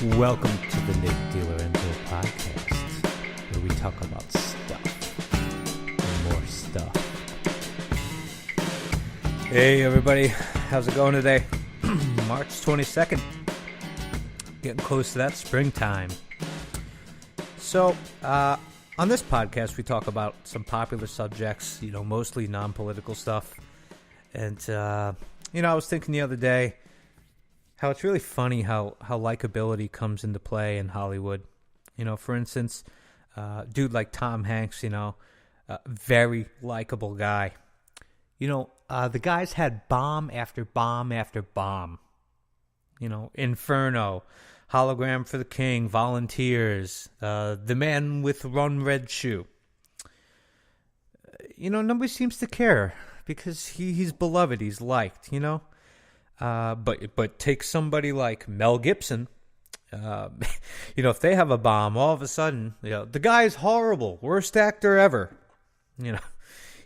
Welcome to the Nick DiLorenzo podcast, where we talk about stuff and more stuff. Hey everybody, how's it going today? March 22nd, getting close to that springtime. So, on this podcast, we talk about some popular subjects, mostly non-political stuff. And, I was thinking the other day how it's really funny how likability comes into play in Hollywood. For instance, dude like Tom Hanks, very likable guy. The guy's had bomb after bomb after bomb. Inferno, Hologram for the King, Volunteers, The Man with One Red Shoe. Nobody seems to care because he's beloved, he's liked, But take somebody like Mel Gibson, if they have a bomb, all of a sudden, the guy's horrible, worst actor ever,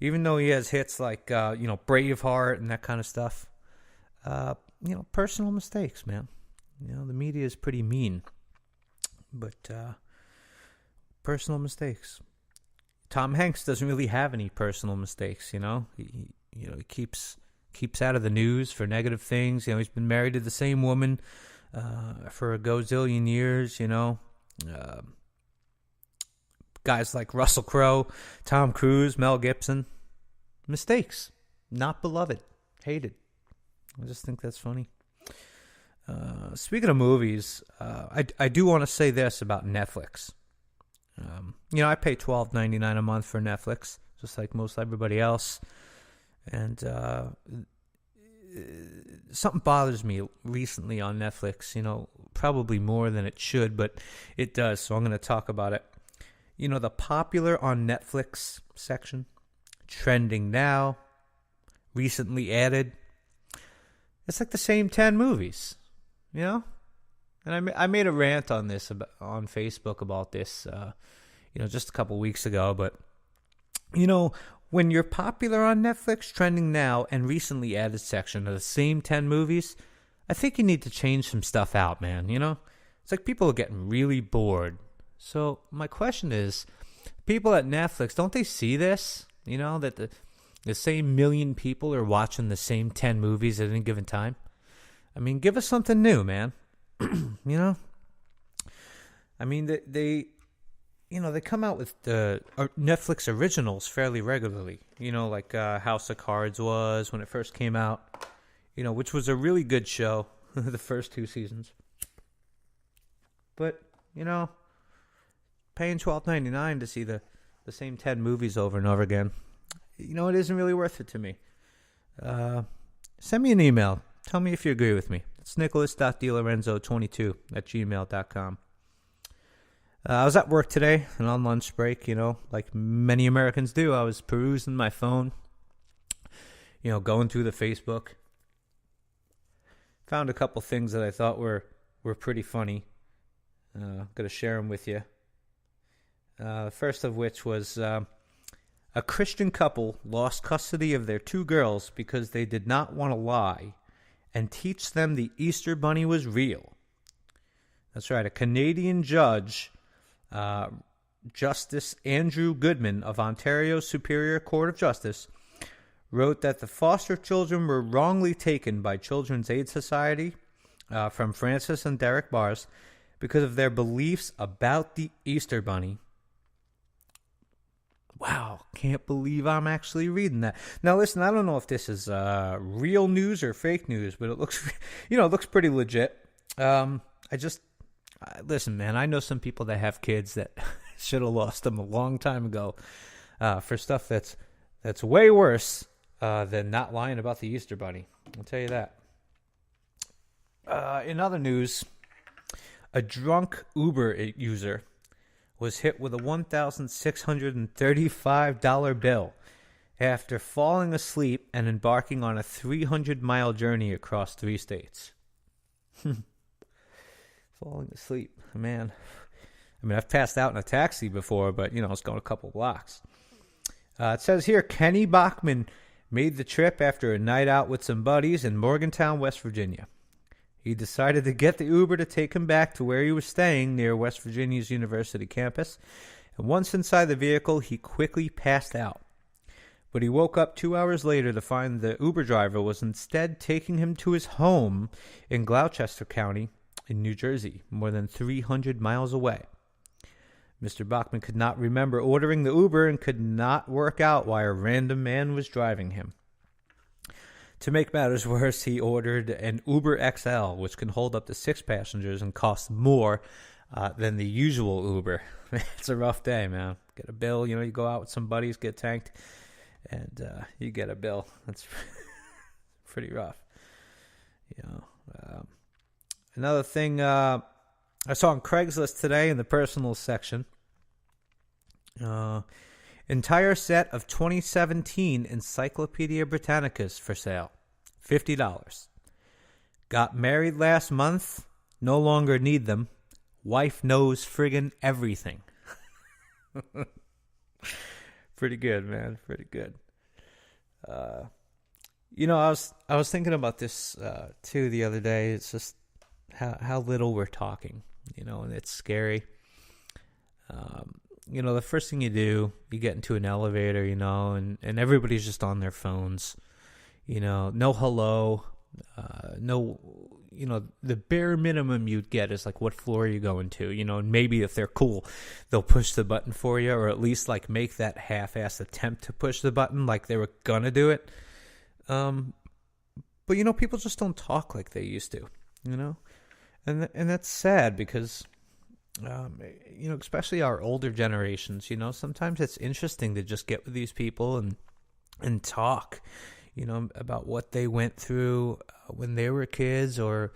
even though he has hits like, Braveheart and that kind of stuff. Personal mistakes, man. The media is pretty mean, but personal mistakes. Tom Hanks doesn't really have any personal mistakes, He keeps out of the news for negative things. He's been married to the same woman for a gazillion years, guys like Russell Crowe, Tom Cruise, Mel Gibson. Mistakes. Not beloved. Hated. I just think that's funny. Speaking of movies, I do want to say this about Netflix. I pay $12.99 a month for Netflix, just like most everybody else. And something bothers me recently on Netflix, probably more than it should, but it does, so I'm going to talk about it. The popular on Netflix section, trending now, recently added, it's like the same 10 movies, And I made a rant on this on Facebook about this, just a couple weeks ago, but, when you're popular on Netflix, trending now, and recently added section of the same 10 movies, I think you need to change some stuff out, man, It's like people are getting really bored. So my question is, people at Netflix, don't they see this? That the same million people are watching the same 10 movies at any given time? I mean, give us something new, man. I mean, they come out with the Netflix originals fairly regularly, like House of Cards was when it first came out, which was a really good show, the first 2 seasons. But, paying $12.99 to see the same 10 movies over and over again, it isn't really worth it to me. Send me an email. Tell me if you agree with me. It's nicholas.dilorenzo22@gmail.com. I was at work today and on lunch break, like many Americans do. I was perusing my phone, going through the Facebook. Found a couple things that I thought were pretty funny. I'm going to share them with you. The first of which was a Christian couple lost custody of their 2 girls because they did not want to lie and teach them the Easter Bunny was real. That's right, a Canadian judge, Justice Andrew Goodman of Ontario's Superior Court of Justice, wrote that the foster children were wrongly taken by Children's Aid Society from Francis and Derek Bars because of their beliefs about the Easter Bunny. Wow, can't believe I'm actually reading that. Now, listen, I don't know if this is real news or fake news, but it looks, it looks pretty legit. Listen, man, I know some people that have kids that should have lost them a long time ago for stuff that's way worse than not lying about the Easter Bunny. I'll tell you that. In other news, a drunk Uber user was hit with a $1,635 bill after falling asleep and embarking on a 300-mile journey across 3 states. Falling asleep, man. I mean, I've passed out in a taxi before, but, it's going a couple blocks. It says here, Kenny Bachman made the trip after a night out with some buddies in Morgantown, West Virginia. He decided to get the Uber to take him back to where he was staying near West Virginia's University campus. And once inside the vehicle, he quickly passed out. But he woke up 2 hours later to find the Uber driver was instead taking him to his home in Gloucester County in New Jersey, more than 300 miles away. Mr. Bachman could not remember ordering the Uber and could not work out why a random man was driving him. To make matters worse, he ordered an Uber XL, which can hold up to 6 passengers and costs more than the usual Uber. It's a rough day, man. Get a bill, you go out with some buddies, get tanked, and you get a bill. That's pretty rough. Another thing I saw on Craigslist today in the personal section, entire set of 2017 Encyclopedia Britannicas for sale, $50. Got married last month, no longer need them. Wife knows friggin' everything. Pretty good, man. Pretty good. I was thinking about this too the other day. It's just how little we're talking, and it's scary. The first thing you do, you get into an elevator, and everybody's just on their phones. No hello, no. The bare minimum you'd get is like, what floor are you going to? And maybe if they're cool, they'll push the button for you, or at least like make that half-assed attempt to push the button like they were gonna do it. But people just don't talk like they used to, and that's sad because, especially our older generations, sometimes it's interesting to just get with these people and talk, about what they went through when they were kids, or,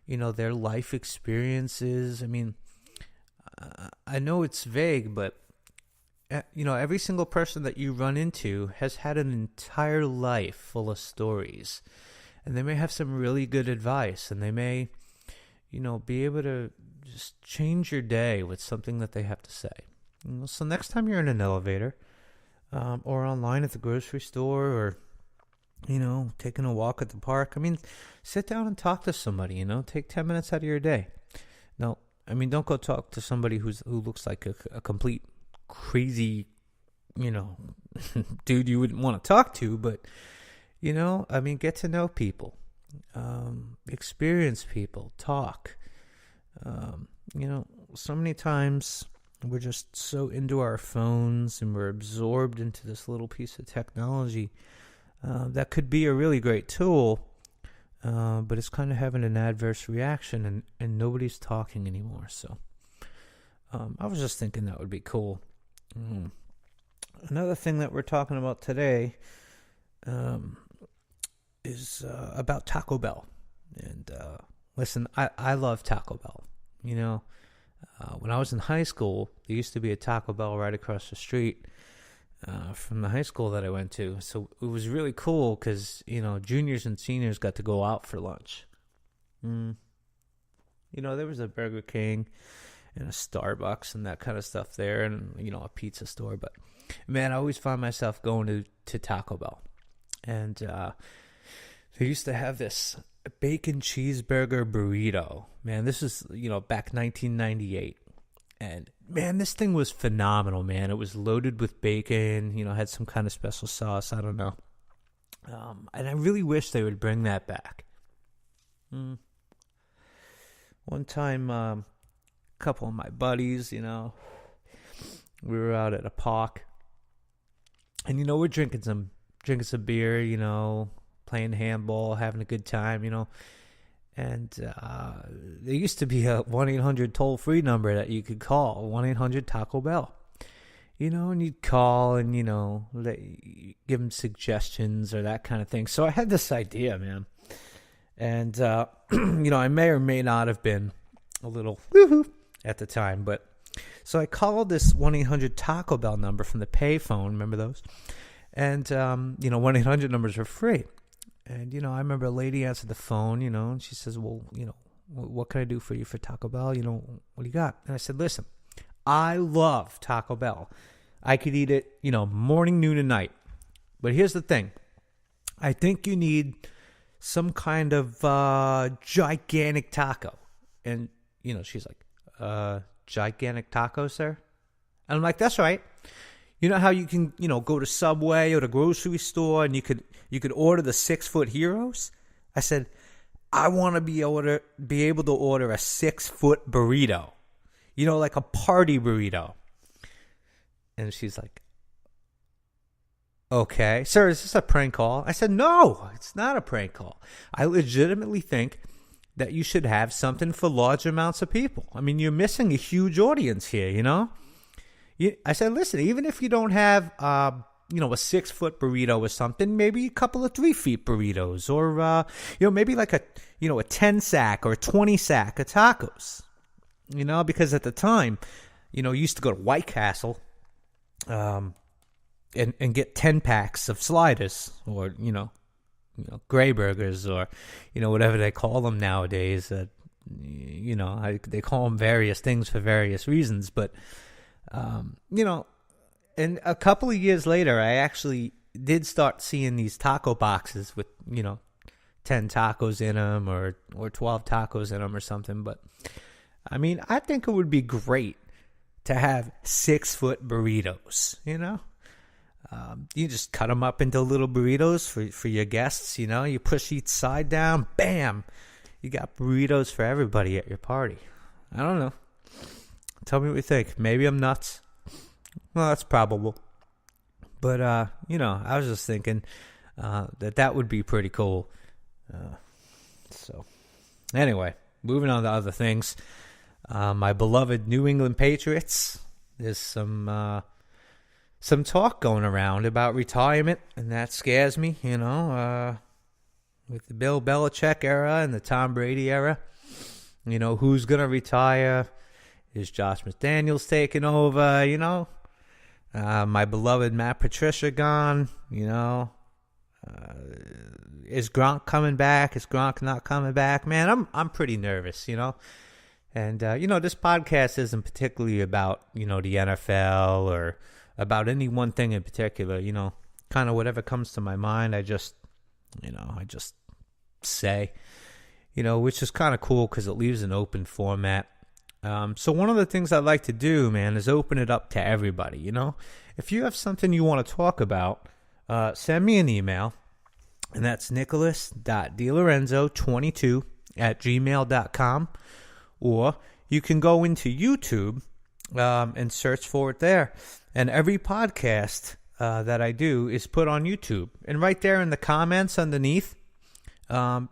their life experiences. I mean, I know it's vague, but, every single person that you run into has had an entire life full of stories, and they may have some really good advice, and they may, be able to just change your day with something that they have to say. So next time you're in an elevator, or online at the grocery store, or taking a walk at the park, sit down and talk to somebody. Take 10 minutes out of your day. No, don't go talk to somebody who looks like a complete crazy, dude you wouldn't want to talk to. But get to know people, experience people, talk. So many times we're just so into our phones and we're absorbed into this little piece of technology that could be a really great tool, but it's kind of having an adverse reaction, and nobody's talking anymore. So I was just thinking that would be cool. Another thing that we're talking about today is about Taco Bell. And listen, I love Taco Bell. When I was in high school, there used to be a Taco Bell right across the street from the high school that I went to. So it was really cool because, juniors and seniors got to go out for lunch. There was a Burger King and a Starbucks and that kind of stuff there, and, a pizza store. But, man, I always find myself going to Taco Bell. And they used to have this bacon cheeseburger burrito. Man, this is, back 1998. And, man, this thing was phenomenal, man. It was loaded with bacon, had some kind of special sauce. I don't know. And I really wish they would bring that back. One time, a couple of my buddies, we were out at a park. And, we're drinking some beer, playing handball, having a good time, And there used to be a 1-800 toll-free number that you could call, 1-800-TACO-BELL. And you'd call and, give them suggestions or that kind of thing. So I had this idea, man. And, I may or may not have been a little woohoo at the time. But so I called this 1-800-TACO-BELL number from the payphone. Remember those? And, 1-800 numbers are free. And, I remember a lady answered the phone, and she says, well, what can I do for you for Taco Bell? What do you got? And I said, listen, I love Taco Bell. I could eat it, morning, noon, and night. But here's the thing. I think you need some kind of gigantic taco. And, she's like, gigantic taco, sir? And I'm like, that's right. You know how you can, go to Subway or the grocery store and you could order the 6-foot heroes? I said, I want to be able to order a 6-foot burrito. Like a party burrito. And she's like, okay, sir, is this a prank call? I said, no, it's not a prank call. I legitimately think that you should have something for large amounts of people. I mean, you're missing a huge audience here, I said, listen, even if you don't have, a 6-foot burrito or something, maybe a couple of 3-foot burritos or, maybe like a 10-sack or a 20-sack of tacos, because at the time, you used to go to White Castle, and get 10 packs of sliders or, gray burgers or, whatever they call them nowadays. They call them various things for various reasons, but, and a couple of years later, I actually did start seeing these taco boxes with, 10 tacos in them or 12 tacos in them or something. But, I mean, I think it would be great to have 6-foot burritos, You just cut them up into little burritos for your guests, You push each side down, bam! You got burritos for everybody at your party. I don't know. Tell me what you think. Maybe I'm nuts. Well, that's probable. But, I was just thinking that would be pretty cool. So, anyway, moving on to other things. My beloved New England Patriots. There's some talk going around about retirement, and that scares me, with the Bill Belichick era and the Tom Brady era. Who's going to retire? Is Josh McDaniels taking over, my beloved Matt Patricia gone, is Gronk coming back? Is Gronk not coming back? Man, I'm pretty nervous, And, this podcast isn't particularly about, the NFL or about any one thing in particular, kind of whatever comes to my mind. I just say, which is kind of cool because it leaves an open format. So one of the things I'd like to do, man, is open it up to everybody, If you have something you want to talk about, send me an email, and that's nicholas.dilorenzo22@gmail.com, or you can go into YouTube and search for it there. And every podcast that I do is put on YouTube. And right there in the comments underneath, put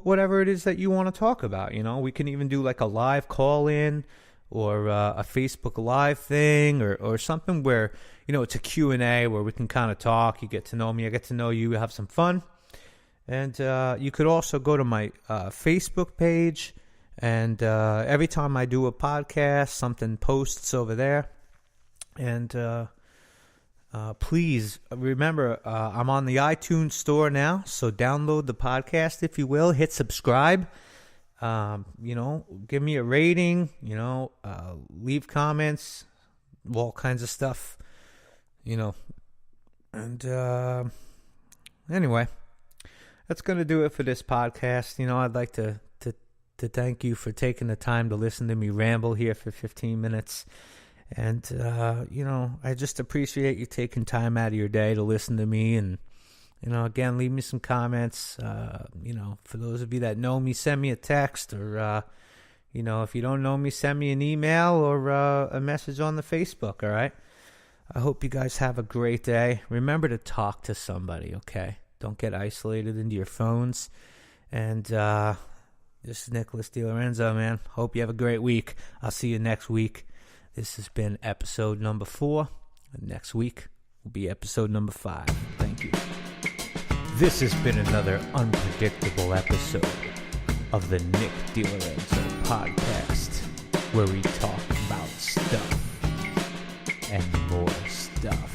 whatever it is that you want to talk about. We can even do like a live call-in or a Facebook Live thing or something where, it's a Q&A where we can kind of talk. You get to know me. I get to know you. We have some fun. And you could also go to my Facebook page. And every time I do a podcast, something posts over there. And please remember, I'm on the iTunes store now, so download the podcast if you will. Hit subscribe. Give me a rating. Leave comments, all kinds of stuff. And anyway, that's gonna do it for this podcast. I'd like to thank you for taking the time to listen to me ramble here for 15 minutes. And, I just appreciate you taking time out of your day to listen to me. And, again, leave me some comments. For those of you that know me, send me a text. Or, if you don't know me, send me an email or a message on the Facebook, all right? I hope you guys have a great day. Remember to talk to somebody, okay? Don't get isolated into your phones. And this is Nicholas DiLorenzo, man. Hope you have a great week. I'll see you next week. This has been episode number 4. And next week will be episode number 5. Thank you. This has been another unpredictable episode of the Nick DiLorenzo podcast, where we talk about stuff and more stuff.